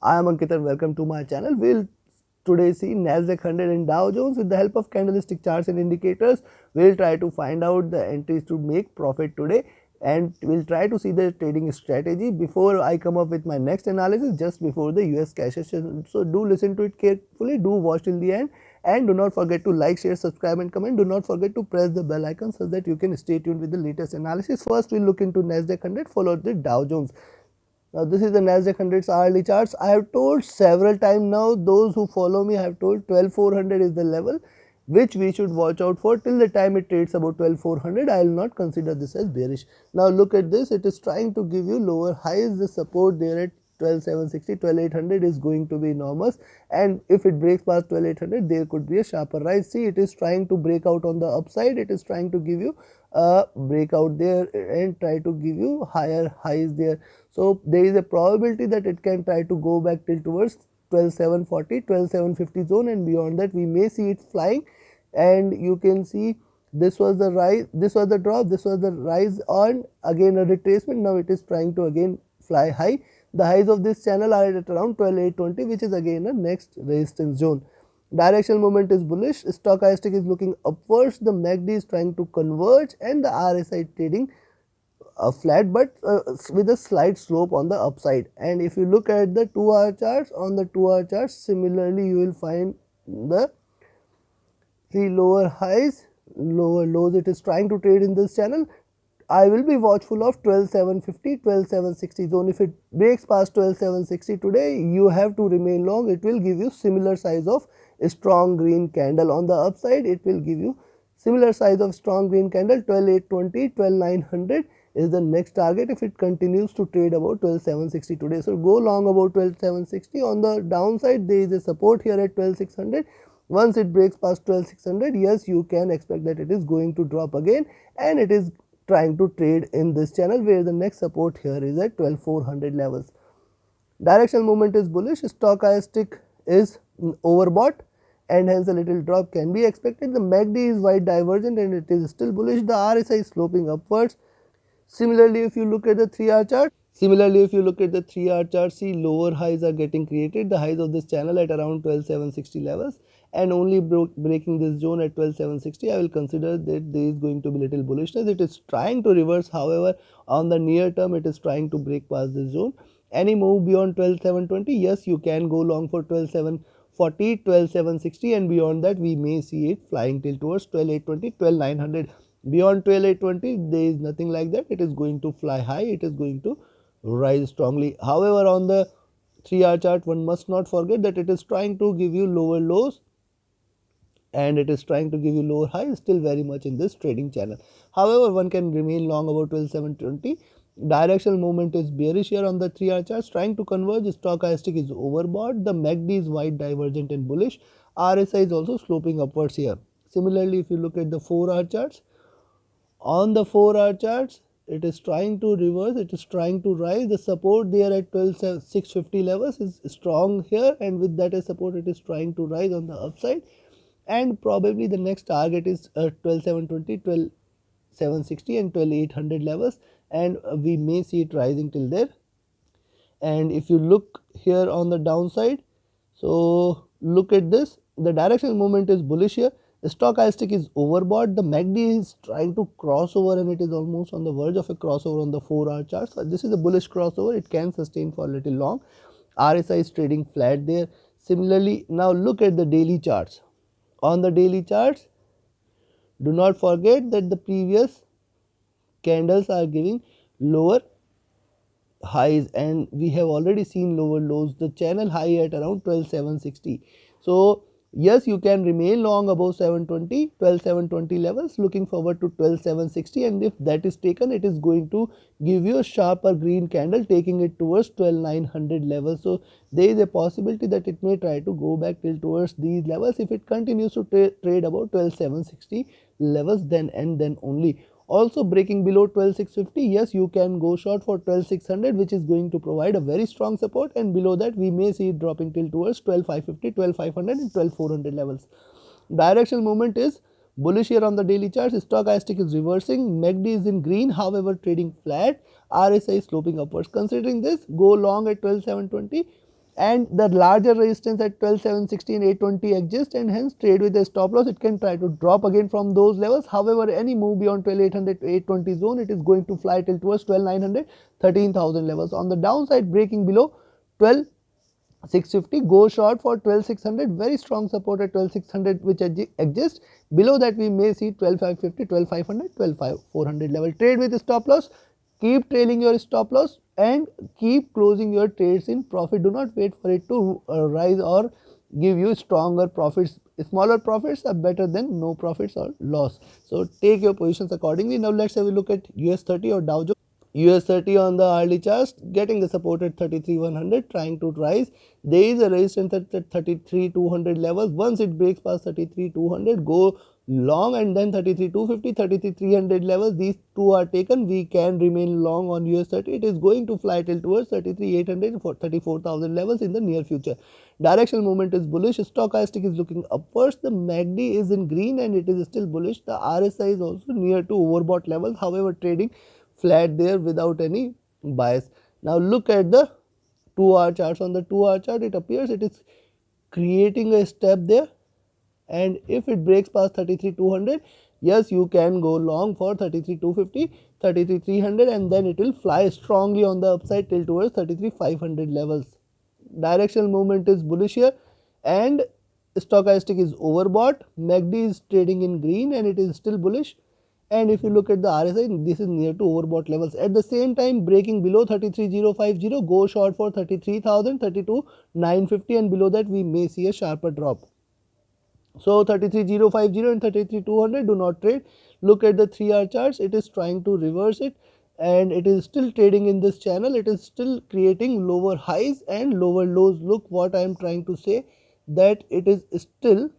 I am Ankit and welcome to my channel. We'll today see Nasdaq 100 and Dow Jones with the help of candlestick charts and indicators. We'll try to find out the entries to make profit today and we'll try to see the trading strategy before I come up with my next analysis just before the US cash session. So do listen to it carefully, do watch till the end and do not forget to like, share, subscribe and comment. Do not forget to press the bell icon so that you can stay tuned with the latest analysis. First we'll look into Nasdaq 100 followed by Dow Jones. Now this is the Nasdaq 100's hourly charts. I have told several times now, those who follow me, I have told 12,400 is the level which we should watch out for. Till the time it trades about 12,400, I will not consider this as bearish. Now look at this, it is trying to give you lower highs. The support there at 12,760, 12,800 is going to be enormous, and if it breaks past 12,800 there could be a sharper rise. See, it is trying to break out on the upside, it is trying to give you a breakout there and try to give you higher highs there. So there is a probability that it can try to go back till towards 12,740, 12,750 zone, and beyond that we may see it flying. And you can see this was the rise, this was the drop, this was the rise, on again a retracement. Now it is trying to again fly high. The highs of this channel are at around 12,820, which is again a next resistance zone. Directional movement is bullish, stochastic is looking upwards, the MACD is trying to converge, and the RSI trading flat but with a slight slope on the upside. And if you look at the 2-hour charts, on the 2-hour charts similarly you will find the lower highs, lower lows. It is trying to trade in this channel. I will be watchful of 12,750, 12,760 zone. If it breaks past 12,760 today, you have to remain long. It will give you similar size of a strong green candle. On the upside, it will give you similar size of strong green candle. 12,820, 12,900 is the next target if it continues to trade about 12,760 today. So go long about 12,760. On the downside, there is a support here at 12,600. Once it breaks past 12,600, yes, you can expect that it is going to drop again, and it is trying to trade in this channel where the next support here is at 12,400 levels. Directional movement is bullish, stochastic is overbought, and hence a little drop can be expected. The MACD is wide divergent and it is still bullish. The RSI is sloping upwards. Similarly, if you look at the 3-hour chart, see lower highs are getting created. The highs of this channel at around 12,760 levels, and only breaking this zone at 12,760, I will consider that there is going to be little bullishness. It is trying to reverse, however, on the near term it is trying to break past this zone. Any move beyond 12,720, yes, you can go long for 12,740, 12,760, and beyond that we may see it flying till towards 12,820, 12,900. Beyond 12,820 there is nothing like that. It is going to fly high, it is going to rise strongly. However, on the 3-hour chart, one must not forget that it is trying to give you lower lows and it is trying to give you lower highs, still very much in this trading channel. However, one can remain long about 12,720. Directional movement is bearish here on the 3-hour charts, trying to converge. Stochastic is overbought. The MACD is wide divergent and bullish. RSI is also sloping upwards here. Similarly, if you look at the 4-hour charts, on the 4-hour charts, it is trying to reverse, it is trying to rise. The support there at 12,650 levels is strong here, and with that as support it is trying to rise on the upside, and probably the next target is 12,720, 12,760 and 12,800 levels, and we may see it rising till there. And if you look here on the downside, so look at this, the directional movement is bullish here. The stochastic is overbought. The MACD is trying to cross over and it is almost on the verge of a crossover on the 4-hour chart. So this is a bullish crossover. It can sustain for a little long. RSI is trading flat there. Similarly, now look at the daily charts. On the daily charts, do not forget that the previous candles are giving lower highs and we have already seen lower lows. The channel high at around 12,760. So yes, you can remain long above 720, 12,720 levels, looking forward to 12,760, and if that is taken, it is going to give you a sharper green candle, taking it towards 12,900 levels. So there is a possibility that it may try to go back till towards these levels. If it continues to trade about 12,760 levels, then and then only. Also breaking below 12,650, yes, you can go short for 12,600, which is going to provide a very strong support, and below that we may see it dropping till towards 12,550, 12,500 and 12,400 levels. Directional movement is bullish here on the daily charts. Stochastic is reversing, MACD is in green, however trading flat. RSI is sloping upwards. Considering this, go long at 12,720. and the larger resistance at 12,760 and 820 exists, and hence trade with a stop loss. It can try to drop again from those levels. However, any move beyond 12,800 to 820 zone, it is going to fly till towards 12,900, 13,000 levels. On the downside, breaking below 12,650, go short for 12,600, very strong support at 12,600 which exists. Below that we may see 12,550, 12,500, 12,400 level. Trade with stop loss, keep trailing your stop loss and keep closing your trades in profit. Do not wait for it to rise or give you stronger profits. Smaller profits are better than no profits or loss. So take your positions accordingly. Now let's have a look at US30 or Dow Jones. US30 on the early charts getting the support at 33,100, trying to rise. There is a resistance at 33,200 levels. Once it breaks past 33,200, go long, and then 33,250, 33,300 levels. These two are taken. We can remain long on US30. It is going to fly till towards 33,800 for 34,000 levels in the near future. Directional movement is bullish. Stochastic is looking upwards. The MACD is in green and it is still bullish. The RSI is also near to overbought levels. However, trading flat there without any bias. Now look at the 2-hour charts. On the 2-hour chart, it appears it is creating a step there, and if it breaks past 33,200, yes, you can go long for 33,250, 33,300, and then it will fly strongly on the upside till towards 33,500 levels. Directional movement is bullish here, and stochastic is overbought. MACD is trading in green and it is still bullish. And if you look at the RSI, this is near to overbought levels. At the same time, breaking below 33,050, go short for 33,000, 32,950, and below that we may see a sharper drop. So 33,050 and 33,200 do not trade. Look at the 3-hour charts. It is trying to reverse it and it is still trading in this channel. It is still creating lower highs and lower lows. Look what I am trying to say, that it is still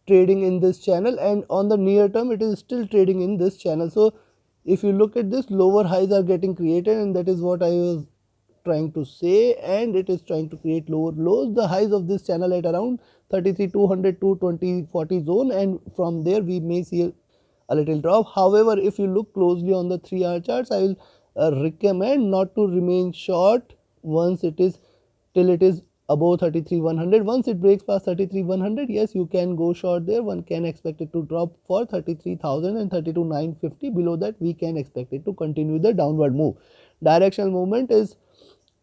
trading in this channel, and on the near term it is still trading in this channel. So if you look at this, lower highs are getting created, and that is what I was trying to say, and it is trying to create lower lows. The highs of this channel at around 33,200 to 2040 zone, and from there we may see a little drop. However, if you look closely on the 3-hour charts, I will recommend not to remain short once it is till it is above 33,100. Once it breaks past 33,100, yes, you can go short there. One can expect it to drop for 33,000 and 32,950. Below that, we can expect it to continue the downward move. Directional movement is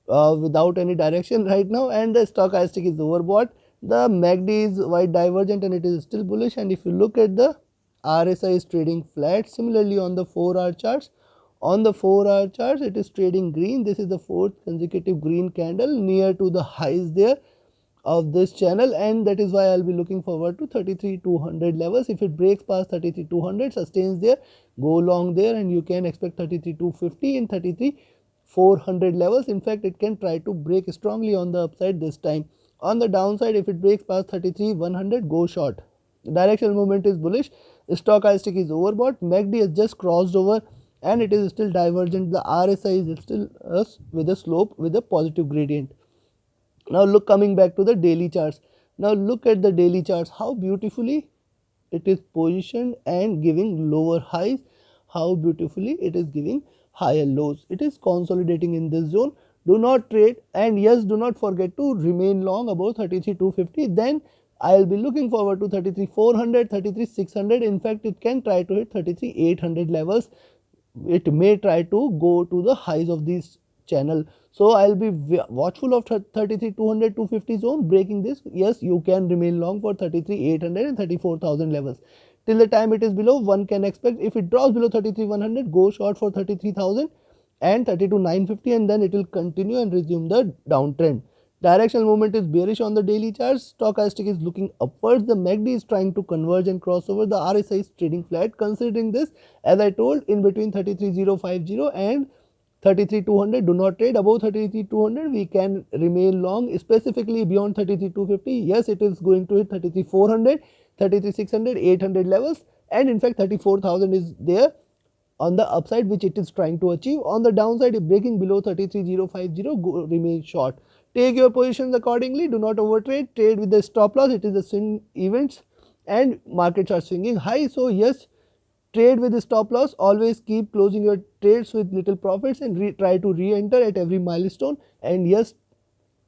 without any direction right now, and the stochastic is overbought. The MACD is wide divergent and it is still bullish. And if you look at the RSI is trading flat. Similarly, on the 4-hour charts, on the 4-hour charts, it is trading green. This is the 4th consecutive green candle near to the highs there of this channel, and that is why I will be looking forward to 33,200 levels. If it breaks past 33,200, sustains there, go long there, and you can expect 33,250 and 33,400 levels. In fact, it can try to break strongly on the upside this time. On the downside, if it breaks past 33,100, go short. Directional movement is bullish. Stochastic is overbought. MACD has just crossed over and it is still divergent. The RSI is still with a slope with a positive gradient. Now look, coming back to the daily charts. Now look at the daily charts, how beautifully it is positioned and giving lower highs, how beautifully it is giving higher lows. It is consolidating in this zone. Do not trade, and yes, do not forget to remain long above 33,250. Then I will be looking forward to 33,400, 33,600. In fact, it can try to hit 33,800 levels. It may try to go to the highs of this channel. So I will be watchful of 33,200, 250 zone. Breaking this, yes, you can remain long for 33,800 and 34,000 levels. Till the time it is below, one can expect, if it drops below 33,100, go short for 33,000 and 32,950, and then it will continue and resume the downtrend. Directional movement is bearish on the daily charts. Stochastic is looking upwards. The MACD is trying to converge and cross over. The RSI is trading flat. Considering this, as I told, in between 33,050 and 33,200, do not trade. Above 33,200, we can remain long. Specifically beyond 33,250, yes, it is going to hit 33,400, 33,600, 800 levels, and in fact 34,000 is there on the upside, which it is trying to achieve. On the downside, if breaking below 33,050, remain short. Take your positions accordingly. Do not overtrade. Trade with the stop loss. It is the swing events and markets are swinging high. So yes, trade with stop loss. Always keep closing your trades with little profits and try to re-enter at every milestone. And yes,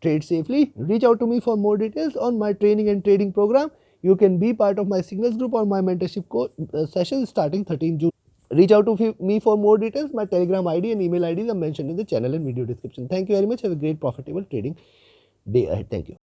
trade safely. Reach out to me for more details on my training and trading program. You can be part of my signals group or my mentorship sessions starting 13 June. Reach out to me for more details. My Telegram ID and email IDs are mentioned in the channel and video description. Thank you very much. Have a great profitable trading day ahead. Thank you.